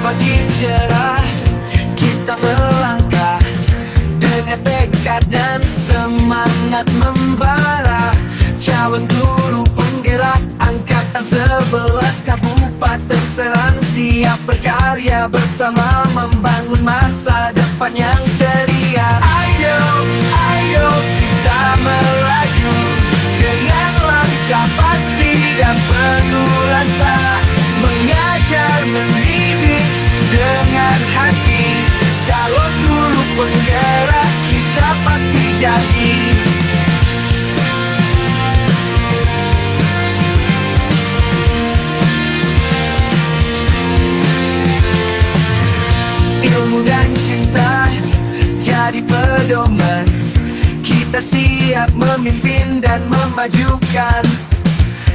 pagi cerah, kita melangkah dengan tekad dan semangat membara. Calon guru penggerak angkatan 11 Kabupaten Serang siap berkarya bersama membangun masa depan yang ceria. Ayo, ayo kita melaju dengan langkah pasti dan penuh rasa, mengajar mendidik dengan hati. Calon guru penggerak kita pasti jadi. Ilmu dan cinta jadi pedoman, kita siap memimpin dan memajukan.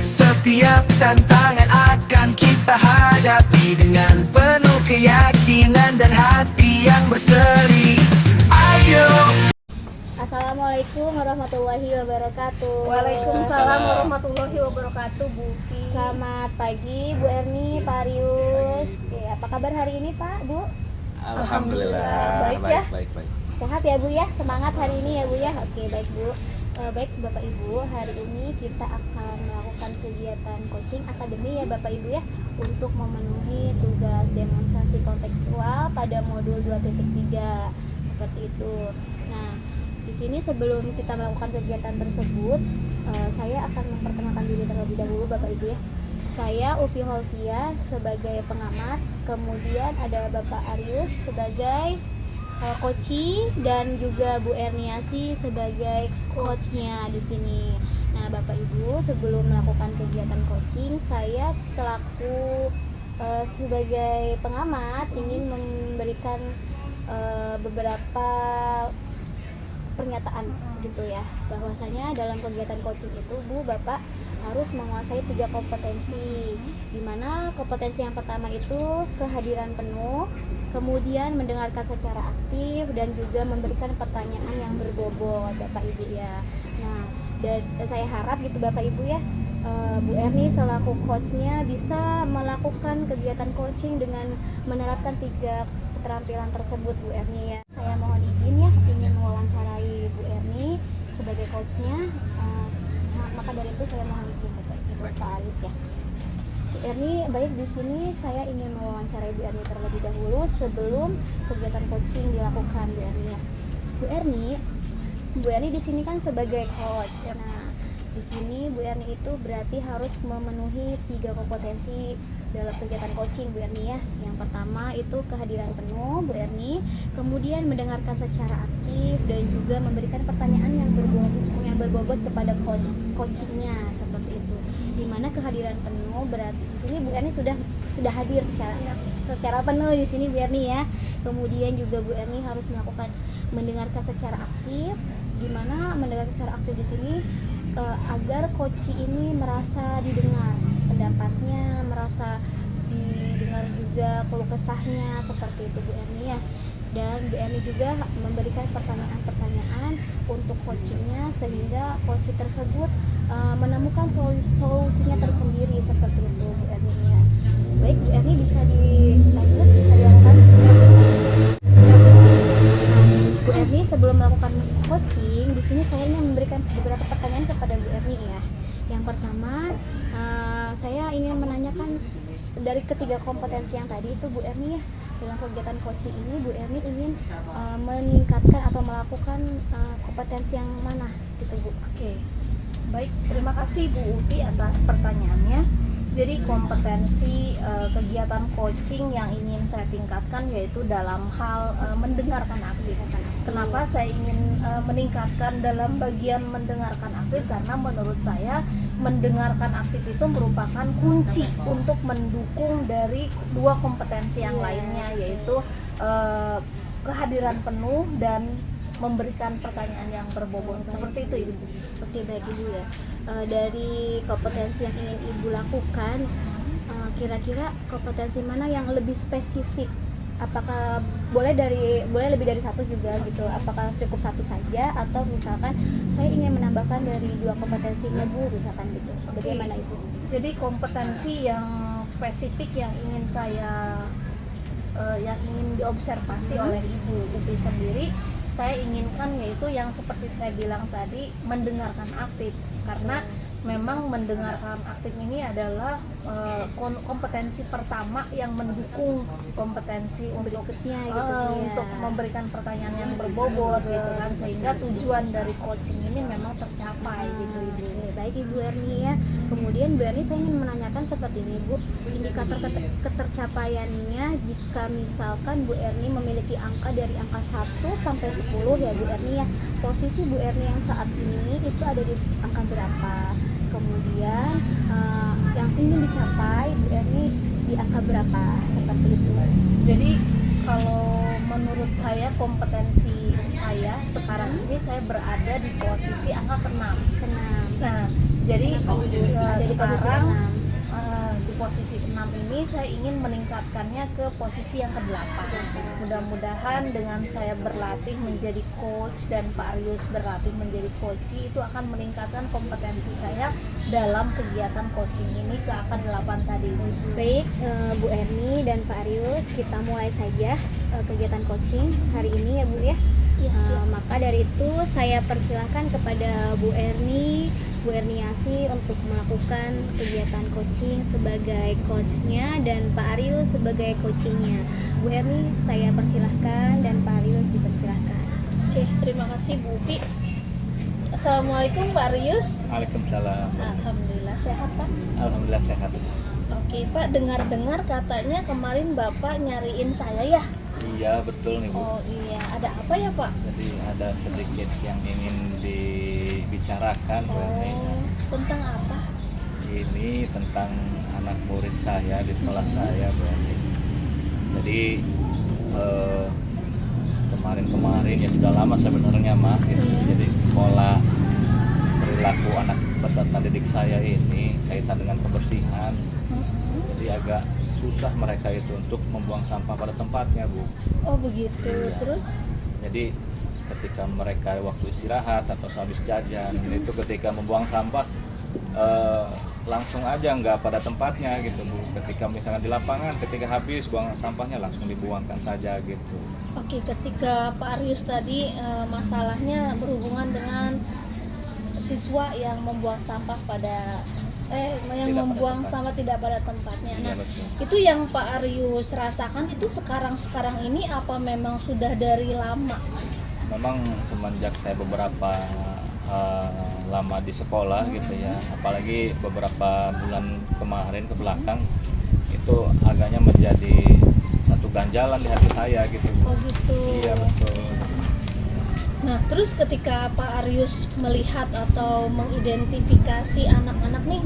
Setiap tantangan akan kita hadapi dengan penuh keyakinan dan hati yang berseri. Ayo. Assalamualaikum warahmatullahi wabarakatuh. Waalaikumsalam warahmatullahi wabarakatuh, Bu Fi. Selamat pagi Bu Erni, Pak Arius. Oke, apa kabar hari ini Pak, Bu? Alhamdulillah. Baik ya? Baik. Sehat ya Bu ya? Semangat hari ini ya Bu ya? Oke, baik Bu. Baik Bapak Ibu, hari ini kita akan melakukan kegiatan coaching akademi ya Bapak Ibu ya, untuk memenuhi tugas demonstrasi kontekstual pada modul 2.3 seperti itu. Nah, di sini sebelum kita melakukan kegiatan tersebut, saya akan memperkenalkan diri terlebih dahulu Bapak Ibu ya. Saya Ufi Holvia sebagai pengamat, kemudian ada Bapak Arius sebagai coach dan juga Bu Erniasi sebagai coachnya di sini. Nah, Bapak Ibu, sebelum melakukan kegiatan coaching, saya selaku sebagai pengamat ingin memberikan beberapa pernyataan gitu ya, bahwasanya dalam kegiatan coaching itu Bu Bapak harus menguasai 3 kompetensi, dimana kompetensi yang pertama itu kehadiran penuh, kemudian mendengarkan secara aktif, dan juga memberikan pertanyaan yang berbobot Bapak Ibu ya. Nah, dan saya harap gitu Bapak Ibu ya, Bu Erni selaku coachnya bisa melakukan kegiatan coaching dengan menerapkan 3 keterampilan tersebut Bu Erni ya. Saya mohon izin ya, ingin mewawancarai Bu Erni sebagai coachnya. Maka dari itu saya mohon izin Pak Arius ya. Bu Erni, baik, di sini saya ingin mewawancarai Bu Erni terlebih dahulu sebelum kegiatan coaching dilakukan Bu Erni ya. Bu Erni di sini kan sebagai coach. Nah, di sini Bu Erni itu berarti harus memenuhi 3 kompetensi dalam kegiatan coaching Bu Erni ya. Yang pertama itu kehadiran penuh Bu Erni, kemudian mendengarkan secara aktif, dan juga memberikan pertanyaan yang berbobot kepada coachingnya seperti itu. Dimana kehadiran penuh berarti di sini Bu Erni sudah hadir secara penuh di sini Bu Erni ya. Kemudian juga Bu Erni harus melakukan mendengarkan secara aktif, dimana mendengarkan secara aktif di sini agar coach ini merasa didengar pendapatnya, merasa didengar juga keluh kesahnya seperti itu Bu Erni ya. Dan Bu Erni juga memberikan pertanyaan-pertanyaan untuk coachingnya sehingga coach tersebut menemukan solusinya tersendiri seperti itu Bu Erni ya. Baik Bu Erni, bisa dilanjut, bisa dilakukan. Bu Erni, sebelum melakukan coaching di sini saya ingin memberikan beberapa pertanyaan kepada Bu Erni ya. Yang pertama, saya ingin menanyakan dari ketiga kompetensi yang tadi itu Bu Erni ya, dalam kegiatan coaching ini Bu Erni ingin meningkatkan atau melakukan kompetensi yang mana gitu Bu? Oke. Baik, terima kasih Bu Ufi atas pertanyaannya. Jadi kompetensi kegiatan coaching yang ingin saya tingkatkan yaitu dalam hal mendengarkan aktif. Kenapa saya ingin meningkatkan dalam bagian mendengarkan aktif? Karena menurut saya mendengarkan aktif itu merupakan kunci untuk mendukung dari 2 kompetensi yang lainnya, yaitu kehadiran penuh dan memberikan pertanyaan yang berbobot. Seperti itu Ibu. Oke, baik Ibu ya. Dari kompetensi yang ingin Ibu lakukan, kira-kira kompetensi mana yang lebih spesifik? Apakah boleh lebih dari satu juga gitu? Apakah cukup satu saja atau misalkan saya ingin menambahkan dari 2 kompetensinya Bu misalkan gitu? Bagaimana Ibu? Jadi kompetensi yang spesifik yang ingin saya yang ingin diobservasi oleh Ibu Upi sendiri, saya inginkan yaitu yang seperti saya bilang tadi, mendengarkan aktif, karena memang mendengarkan aktif ini adalah kompetensi pertama yang mendukung kompetensi untuk Berikutnya gitu ya. untuk memberikan pertanyaan yang berbobot gitu kan, sehingga tujuan dari coaching ini memang tercapai gitu Ibu. Oke, baik Ibu Erni ya. Kemudian Bu Erni, saya ingin menanyakan seperti ini Bu, indikator ketercapaiannya jika misalkan Bu Erni memiliki angka dari angka 1 sampai 10 ya Bu Erni ya, posisi Bu Erni yang saat ini itu ada di angka berapa? Kemudian yang ingin dicapai Bu Erni di angka berapa, seperti itu. Jadi kalau menurut saya kompetensi saya sekarang ini, saya berada di posisi angka ke-6. Kenal. Nah, jadi Ada di sekarang posisi di posisi ke-6 ini saya ingin meningkatkannya ke posisi yang ke-8. Mudah-mudahan dengan saya berlatih menjadi coach dan Pak Arius berlatih menjadi coachee, itu akan meningkatkan kompetensi saya dalam kegiatan coaching ini ke angka 8 tadi. Baik, Bu Erni dan Pak Arius, kita mulai saja kegiatan coaching hari ini ya Bu ya. Iya, siap. Maka dari itu saya persilahkan kepada Bu Erni, Bu Erniasi untuk melakukan kegiatan coaching sebagai coachnya dan Pak Arius sebagai coachingnya. Bu Erni saya persilahkan dan Pak Arius dipersilahkan. Oke, terima kasih Bu Upi. Assalamualaikum Pak Arius. Waalaikumsalam. Alhamdulillah sehat Pak. Alhamdulillah sehat. Oke Pak, dengar-dengar katanya kemarin Bapak nyariin saya ya? Iya betul nih Bu. Oh iya, ada apa ya Pak? Jadi ada sedikit yang ingin dibicarakan Bu Erni. Tentang apa? Ini tentang anak murid saya di sekolah saya Bu Erni. Jadi kemarin ya sudah lama sebenarnya mah gitu. Jadi pola perilaku anak peserta didik saya ini kaitan dengan kebersihan. Jadi agak susah mereka itu untuk membuang sampah pada tempatnya Bu. Oh begitu, Iya. terus? Jadi ketika mereka waktu istirahat atau habis jajan itu ketika membuang sampah langsung aja nggak pada tempatnya gitu Bu. Ketika misalnya di lapangan ketika habis buang sampahnya langsung dibuangkan saja gitu. Oke, ketika Pak Arius tadi masalahnya berhubungan dengan siswa yang membuang sampah yang Tidak pada membuang tempat. sampah tidak pada tempatnya. Iya, Nah, betul. itu yang Pak Arius rasakan itu sekarang ini apa memang sudah dari lama? Memang semenjak saya beberapa lama di sekolah gitu ya, apalagi beberapa bulan kemarin ke belakang itu agaknya menjadi satu ganjalan di hati saya gitu Bu. Oh gitu. Iya betul. Nah, terus ketika Pak Arius melihat atau mengidentifikasi anak-anak nih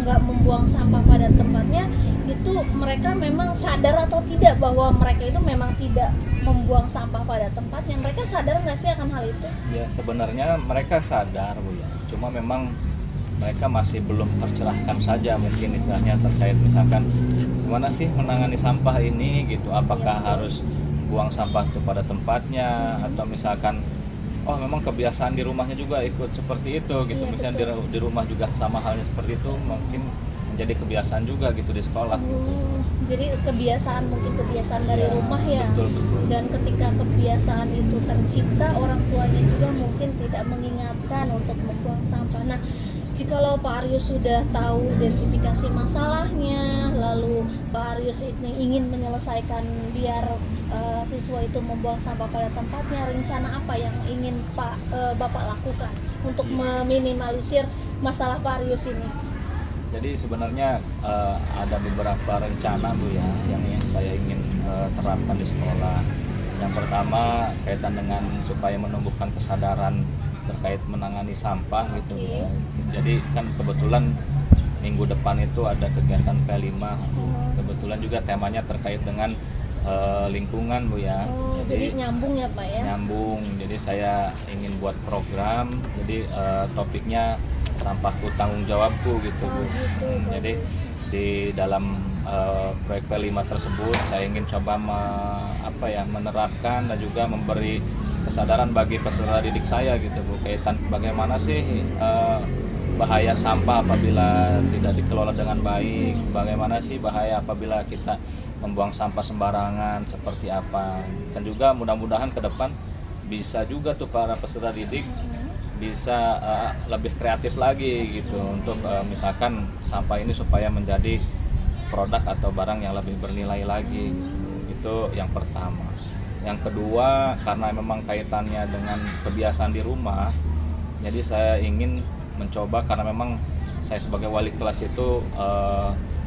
nggak membuang sampah pada tempatnya, itu mereka memang sadar atau tidak bahwa mereka itu memang tidak membuang sampah pada tempatnya? Mereka sadar nggak sih akan hal itu? Ya sebenarnya mereka sadar Bu ya, cuma memang mereka masih belum tercerahkan saja mungkin istilahnya terkait misalkan gimana sih menangani sampah ini gitu, apakah harus buang sampah itu pada tempatnya atau misalkan oh memang kebiasaan di rumahnya juga ikut seperti itu gitu, Iya, misalnya di rumah juga sama halnya seperti itu, mungkin menjadi kebiasaan juga gitu di sekolah gitu. Jadi mungkin kebiasaan dari Ya, rumah ya. betul. Dan ketika kebiasaan itu tercipta, orang tuanya juga mungkin tidak mengingatkan untuk membuang sampah. Nah, jikalau Pak Arius sudah tahu identifikasi masalahnya, lalu Pak Arius ini ingin menyelesaikan biar siswa itu membuang sampah pada tempatnya, rencana apa yang ingin Bapak lakukan untuk meminimalisir masalah Pak Arius ini? Jadi sebenarnya ada beberapa rencana Bu ya yang saya ingin terapkan di sekolah. Yang pertama kaitan dengan supaya menumbuhkan kesadaran terkait menangani sampah gitu ya. Jadi kan kebetulan minggu depan itu ada kegiatan P5. Kebetulan juga temanya terkait dengan lingkungan Bu ya. Jadi nyambung ya Pak ya? Nyambung. Jadi saya ingin buat program. Jadi topiknya sampahku tanggung jawabku gitu Bu. Jadi di dalam proyek P5 tersebut saya ingin coba menerapkan dan juga memberi kesadaran bagi peserta didik saya gitu Bu, kaitan bagaimana sih bahaya sampah apabila tidak dikelola dengan baik, bagaimana sih bahaya apabila kita membuang sampah sembarangan, seperti apa. Dan juga mudah-mudahan ke depan bisa juga tuh para peserta didik bisa lebih kreatif lagi gitu untuk misalkan sampah ini supaya menjadi produk atau barang yang lebih bernilai lagi. Itu yang pertama. Yang kedua, karena memang kaitannya dengan kebiasaan di rumah, jadi saya ingin mencoba, karena memang saya sebagai wali kelas itu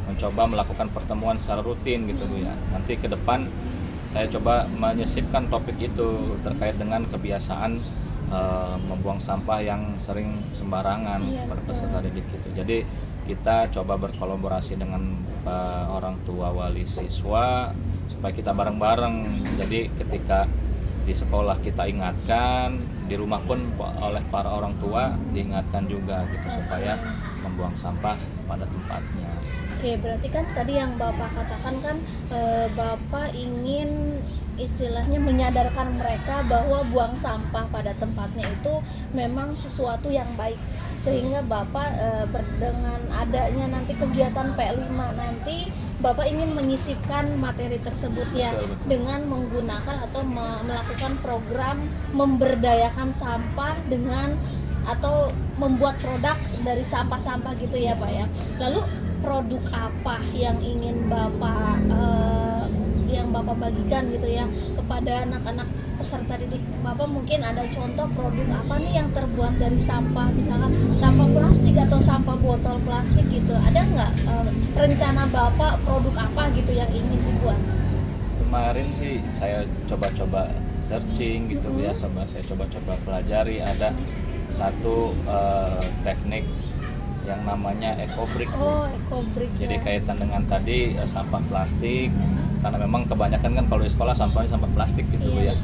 mencoba melakukan pertemuan secara rutin gitu Bu ya. Nanti ke depan saya coba menyisipkan topik itu terkait dengan kebiasaan membuang sampah yang sering sembarangan pada peserta didik gitu. Jadi kita coba berkolaborasi dengan orang tua wali siswa supaya kita bareng-bareng. Jadi ketika di sekolah kita ingatkan, di rumah pun oleh para orang tua diingatkan juga gitu supaya membuang sampah pada tempatnya. Oke, berarti kan tadi yang Bapak katakan kan Bapak ingin istilahnya menyadarkan mereka bahwa buang sampah pada tempatnya itu memang sesuatu yang baik, sehingga Bapak dengan adanya nanti kegiatan P5 nanti Bapak ingin menyisipkan materi tersebut ya, Betul. dengan menggunakan atau melakukan program memberdayakan sampah dengan atau membuat produk dari sampah-sampah gitu ya Pak ya. Lalu produk apa yang ingin Bapak bagikan gitu ya kepada anak-anak peserta didik Bapak? Mungkin ada contoh produk apa nih yang terbuat dari sampah, misalkan sampah plastik atau sampah botol plastik gitu. Ada nggak rencana Bapak produk apa gitu yang ingin dibuat? Kemarin sih saya coba-coba searching gitu ya, saya coba-coba pelajari, ada satu teknik yang namanya ecobrick. Oh, ecobrick. Jadi kaitan dengan tadi sampah plastik, karena memang kebanyakan kan kalau di sekolah sampahnya sampah plastik gitu Bu ya,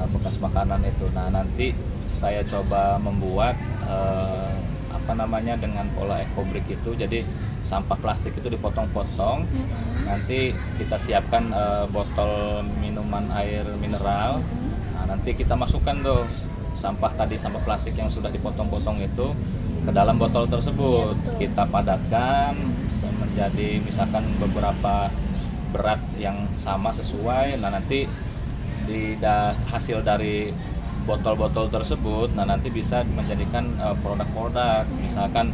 bekas makanan itu. Nah nanti saya coba membuat dengan pola ecobrick itu. Jadi sampah plastik itu dipotong-potong, nanti kita siapkan botol minuman air mineral. Nah nanti kita masukkan tuh sampah plastik yang sudah dipotong-potong itu ke dalam botol tersebut. Kita padatkan menjadi misalkan beberapa berat yang sama sesuai. Nah nanti hasil dari botol-botol tersebut, nah nanti bisa menjadikan produk-produk, misalkan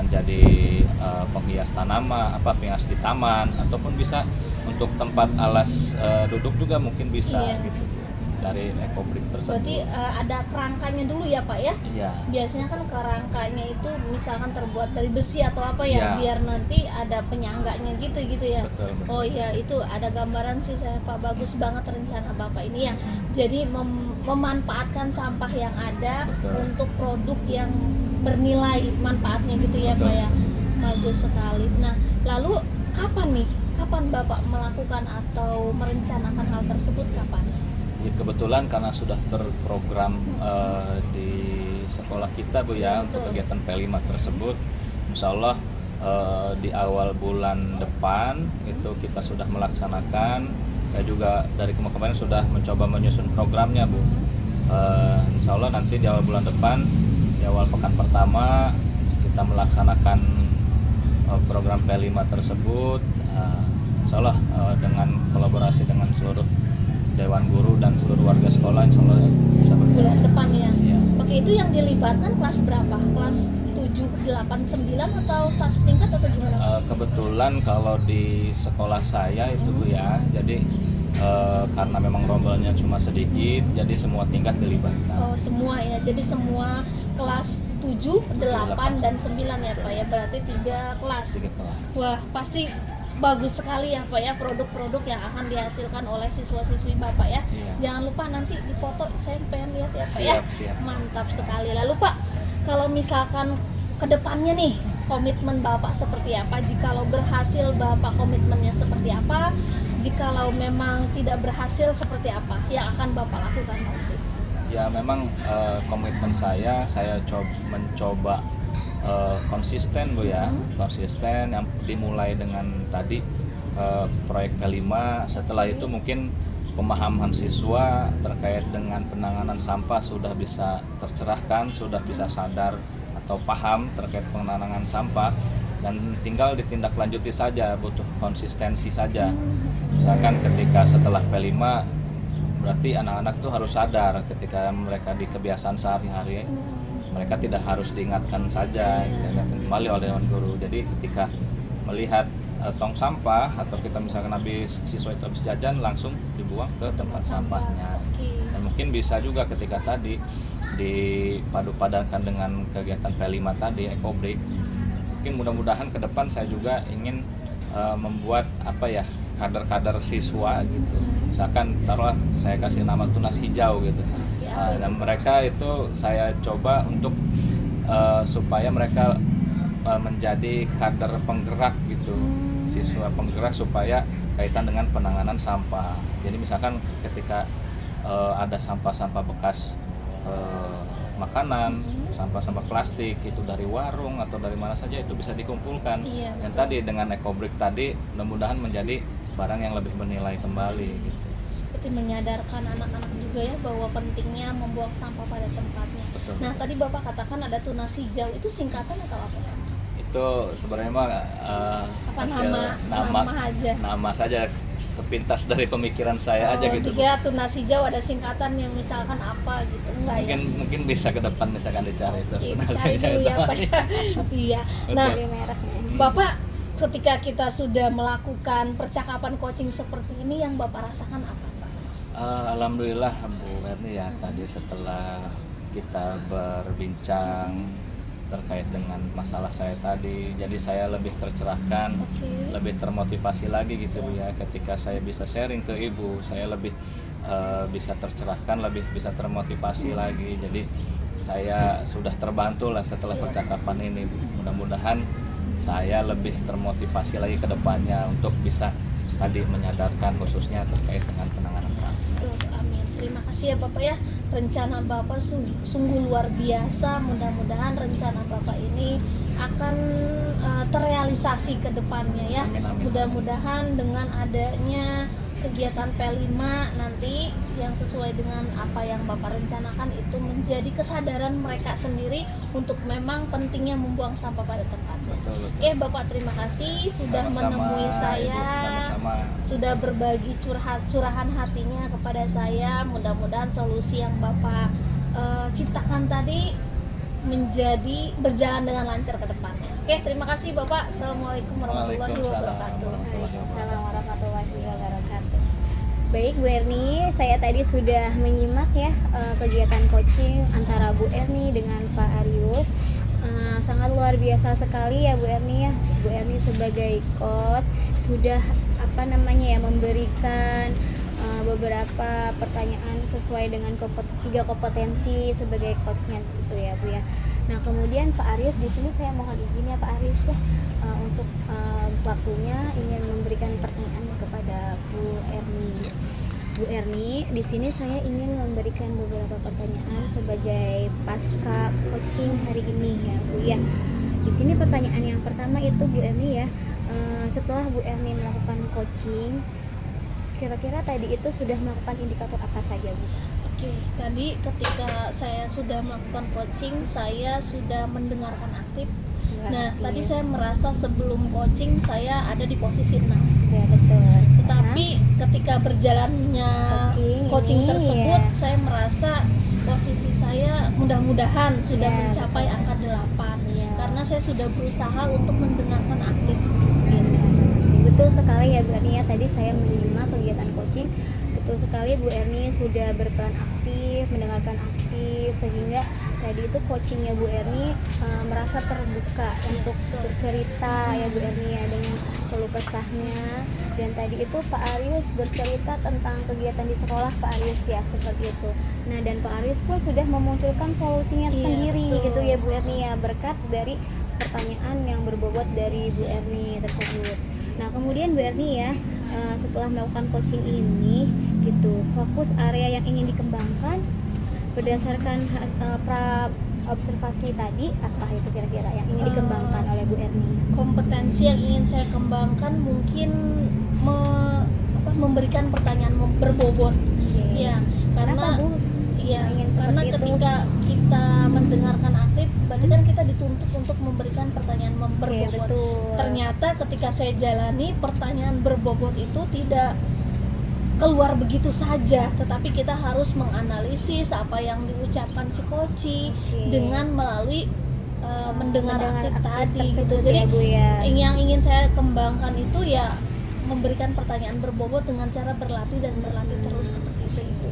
jadi penghias tanaman, penghias di taman, ataupun bisa untuk tempat alas duduk juga mungkin bisa gitu dari ecobrick tersebut. Berarti ada kerangkanya dulu ya Pak ya? Iya. Biasanya kan kerangkanya itu misalkan terbuat dari besi atau apa ya, biar nanti ada penyangganya gitu ya. Betul. Oh iya, itu ada gambaran sih saya Pak, bagus banget rencana Bapak ini ya. Jadi memanfaatkan sampah yang ada untuk produk yang bernilai manfaatnya gitu ya Pak ya. Bagus sekali. Nah, lalu kapan Bapak melakukan atau merencanakan hal tersebut kapan? Kebetulan karena sudah terprogram di sekolah kita Bu ya, untuk kegiatan P5 tersebut, insya Allah di awal bulan depan itu kita sudah melaksanakan. Saya juga dari kemarin sudah mencoba menyusun programnya Bu. Insya Allah nanti di awal bulan depan, di awal pekan pertama kita melaksanakan program P5 tersebut. Insya Allah dengan kolaborasi dengan seluruh Dewan Guru dan seluruh warga sekolah, insya Allah bisa berjalan. Bulan depan ya? Ya. Oke, itu yang dilibatkan kelas berapa? Kelas 7, 8, 9 atau satu tingkat atau gimana? Kebetulan kalau di sekolah saya itu Bu ya, jadi karena memang rombelnya cuma sedikit, jadi semua tingkat dilibatkan. Oh, semua ya, jadi semua kelas 7, 8, dan 9 ya Pak ya, berarti 3 kelas. 3 kelas. Wah, pasti bagus sekali ya Pak ya, produk-produk yang akan dihasilkan oleh siswa-siswi Bapak ya. Jangan lupa nanti difoto, saya pengen lihat ya Pak ya. Siap. Mantap sekali. Lalu Pak, kalau misalkan kedepannya nih komitmen Bapak seperti apa? Jikalau berhasil Bapak komitmennya seperti apa? Jikalau memang tidak berhasil seperti apa yang akan Bapak lakukan nanti? Ya memang komitmen saya mencoba konsisten Bu ya, konsisten yang dimulai dengan tadi proyek kelima. Setelah itu mungkin pemahaman siswa terkait dengan penanganan sampah sudah bisa tercerahkan, sudah bisa sadar atau paham terkait penanganan sampah, dan tinggal ditindaklanjuti saja, butuh konsistensi saja. Misalkan ketika setelah P5, berarti anak-anak tuh harus sadar ketika mereka di kebiasaan sehari-hari, mereka tidak harus diingatkan saja, kembali oleh dewan guru. Jadi ketika melihat tong sampah atau kita misalkan siswa itu habis jajan, langsung dibuang ke tempat sampahnya. Dan mungkin bisa juga ketika tadi dipadu-padankan dengan kegiatan P5 tadi, ekobrik. Mungkin mudah-mudahan ke depan saya juga ingin membuat kader-kader siswa gitu. Misalkan taruhlah saya kasih nama tunas hijau gitu. Dan mereka itu saya coba untuk supaya mereka menjadi kader penggerak gitu. Siswa penggerak supaya kaitan dengan penanganan sampah. Jadi misalkan ketika ada sampah-sampah bekas makanan, sampah-sampah plastik itu dari warung atau dari mana saja itu bisa dikumpulkan. Dan tadi dengan ekobrik tadi mudah-mudahan menjadi barang yang lebih bernilai kembali gitu. Itu menyadarkan anak-anak juga ya bahwa pentingnya membuang sampah pada tempatnya. Betul. Nah, tadi Bapak katakan ada tunas hijau, itu singkatan atau apa ya? Itu sebenarnya mah nama saja, sepintas dari pemikiran saya aja gitu. Tiga tunas hijau ada singkatan yang misalkan apa gitu, enggak ya? Mungkin bisa ke depan misalkan dicari itu. Cari dulu ya Pak. Iya. Nah, Bapak ketika kita sudah melakukan percakapan coaching seperti ini, yang Bapak rasakan apa, Pak? Alhamdulillah Bu Erni ya, tadi setelah kita berbincang terkait dengan masalah saya tadi, jadi saya lebih tercerahkan, lebih termotivasi lagi gitu Bu ya. Ketika saya bisa sharing ke Ibu, saya lebih bisa tercerahkan, lebih bisa termotivasi lagi. Jadi saya sudah terbantu lah setelah percakapan ini. Mudah-mudahan saya lebih termotivasi lagi ke depannya untuk bisa tadi menyadarkan khususnya terkait dengan penanganan sampah. Amin. Terima kasih ya Bapak ya. Rencana Bapak sungguh luar biasa. Mudah-mudahan rencana Bapak ini akan terrealisasi ke depannya ya. Mudah-mudahan dengan adanya kegiatan P5 nanti yang sesuai dengan apa yang Bapak rencanakan itu menjadi kesadaran mereka sendiri untuk memang pentingnya membuang sampah pada tempatnya. Oke Bapak, terima kasih sudah menemui saya, sudah berbagi curahan hatinya kepada saya. Mudah-mudahan solusi yang Bapak ciptakan tadi menjadi berjalan dengan lancar ke depannya. Oke, terima kasih Bapak. Assalamualaikum warahmatullahi wabarakatuh. Assalamualaikum warahmatullahi wabarakatuh. Baik Bu Erni, saya tadi sudah menyimak ya kegiatan coaching antara Bu Erni dengan Pak Arius. Sangat luar biasa sekali ya Bu Erni ya. Bu Erni sebagai coach sudah memberikan beberapa pertanyaan sesuai dengan tiga kompetensi sebagai coachnya gitu ya Bu ya. Nah kemudian Pak Arius, di sini saya mohon izin ya Pak Arius ya untuk waktunya ingin memberikan pertanyaan kepada Bu Erni. Bu Erni, di sini saya ingin memberikan beberapa pertanyaan sebagai pasca coaching hari ini ya Bu ya. Di sini pertanyaan yang pertama itu Bu Erni ya, setelah Bu Erni melakukan coaching, kira-kira tadi itu sudah melakukan indikator apa saja Bu? Oke, tadi ketika saya sudah melakukan coaching, saya sudah mendengarkan aktif. Tadi saya merasa sebelum coaching saya ada di posisi 6. Ya betul. Tetapi ketika berjalannya coaching tersebut, saya merasa posisi saya mudah-mudahan sudah mencapai angka 8. Karena saya sudah berusaha untuk mendengarkan aktif. Betul sekali ya Bu Erni ya, tadi saya menyimak kegiatan coaching. Betul sekali Bu Erni sudah berperan aktif, mendengarkan aktif, sehingga tadi itu coachingnya Bu Erni merasa terbuka untuk bercerita ya Bu Erni ya dengan keluh kesahnya. Dan tadi itu Pak Arius bercerita tentang kegiatan di sekolah Pak Arius ya, seperti itu. Nah dan Pak Arius pun sudah memunculkan solusinya sendiri gitu ya Bu Erni ya, berkat dari pertanyaan yang berbobot dari Bu Erni tersebut. Nah kemudian Bu Erni ya, setelah melakukan coaching ini gitu, fokus area yang ingin dikembangkan berdasarkan observasi tadi, apa itu kira-kira yang ingin dikembangkan oleh Bu Erni? Kompetensi yang ingin saya kembangkan mungkin memberikan pertanyaan berbobot. Ya, karena Iya, ingin karena seperti itu. ketika kita mendengarkan aktif, berarti kan kita dituntut untuk memberikan pertanyaan Oke, berbobot. betul. Ternyata ketika saya jalani, pertanyaan berbobot itu tidak keluar begitu saja, tetapi kita harus menganalisis apa yang diucapkan si koci Oke. dengan melalui mendengar aktif tadi gitu. tersebut Jadi ya Bu ya. yang ingin saya kembangkan itu ya memberikan pertanyaan berbobot dengan cara berlatih dan berlatih terus seperti itu Ibu.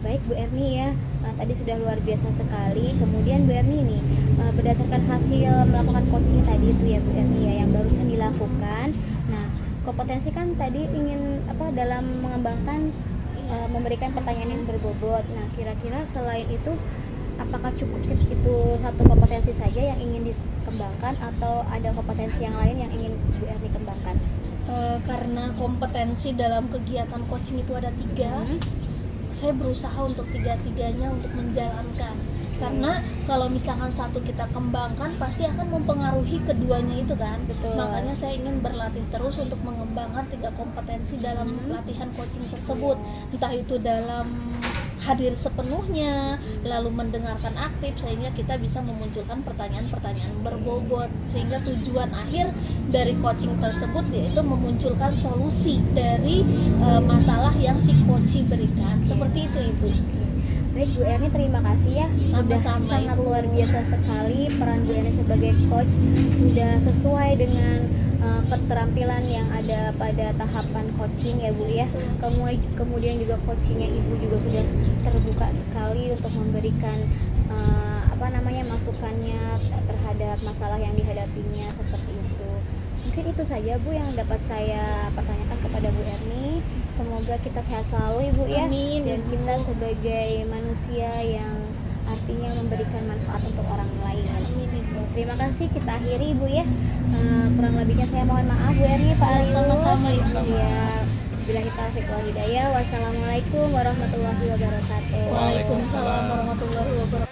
Baik Bu Erni ya, tadi sudah luar biasa sekali. Kemudian Bu Erni nih, berdasarkan hasil melakukan coaching tadi itu ya Bu Erni ya, yang barusan dilakukan. Nah, kompetensi kan tadi ingin dalam mengembangkan memberikan pertanyaan yang berbobot. Nah, kira-kira selain itu apakah cukup sih itu satu kompetensi saja yang ingin dikembangkan atau ada kompetensi yang lain yang ingin Bu Erni kembangkan? Karena kompetensi dalam kegiatan coaching itu ada 3, saya berusaha untuk 3-tiganya untuk menjalankan. Karena kalau misalkan satu kita kembangkan pasti akan mempengaruhi keduanya itu kan. Betul. Makanya saya ingin berlatih terus untuk mengembangkan 3 kompetensi dalam latihan coaching tersebut. Entah itu dalam hadir sepenuhnya, lalu mendengarkan aktif sehingga kita bisa memunculkan pertanyaan-pertanyaan berbobot, sehingga tujuan akhir dari coaching tersebut yaitu memunculkan solusi dari masalah yang si coach berikan. Seperti itu Ibu. Baik Bu Erni, terima kasih ya. Sudah Sama-sama, sangat Ibu. luar biasa sekali peran Bu Erni sebagai coach, sudah sesuai dengan keterampilan yang ada pada tahapan coaching ya Bu ya. Kemudian juga coachingnya Ibu juga sudah terbuka sekali untuk memberikan masukannya terhadap masalah yang dihadapinya seperti itu. Mungkin itu saja Bu yang dapat saya pertanyakan kepada Bu Erni. Semoga kita sehat selalu Ibu ya. Amin, Dan Ibu. kita sebagai manusia yang artinya memberikan manfaat untuk orang lain. Amin Ibu. Terima kasih, kita akhiri Ibu ya. Kurang lebihnya saya mohon maaf Bu Erni, Pak Alius. Sama-sama, Ibu. Ya. Billahi taufiq wal hidayah. Wassalamualaikum warahmatullahi wabarakatuh. Waalaikumsalam warahmatullahi wabarakatuh.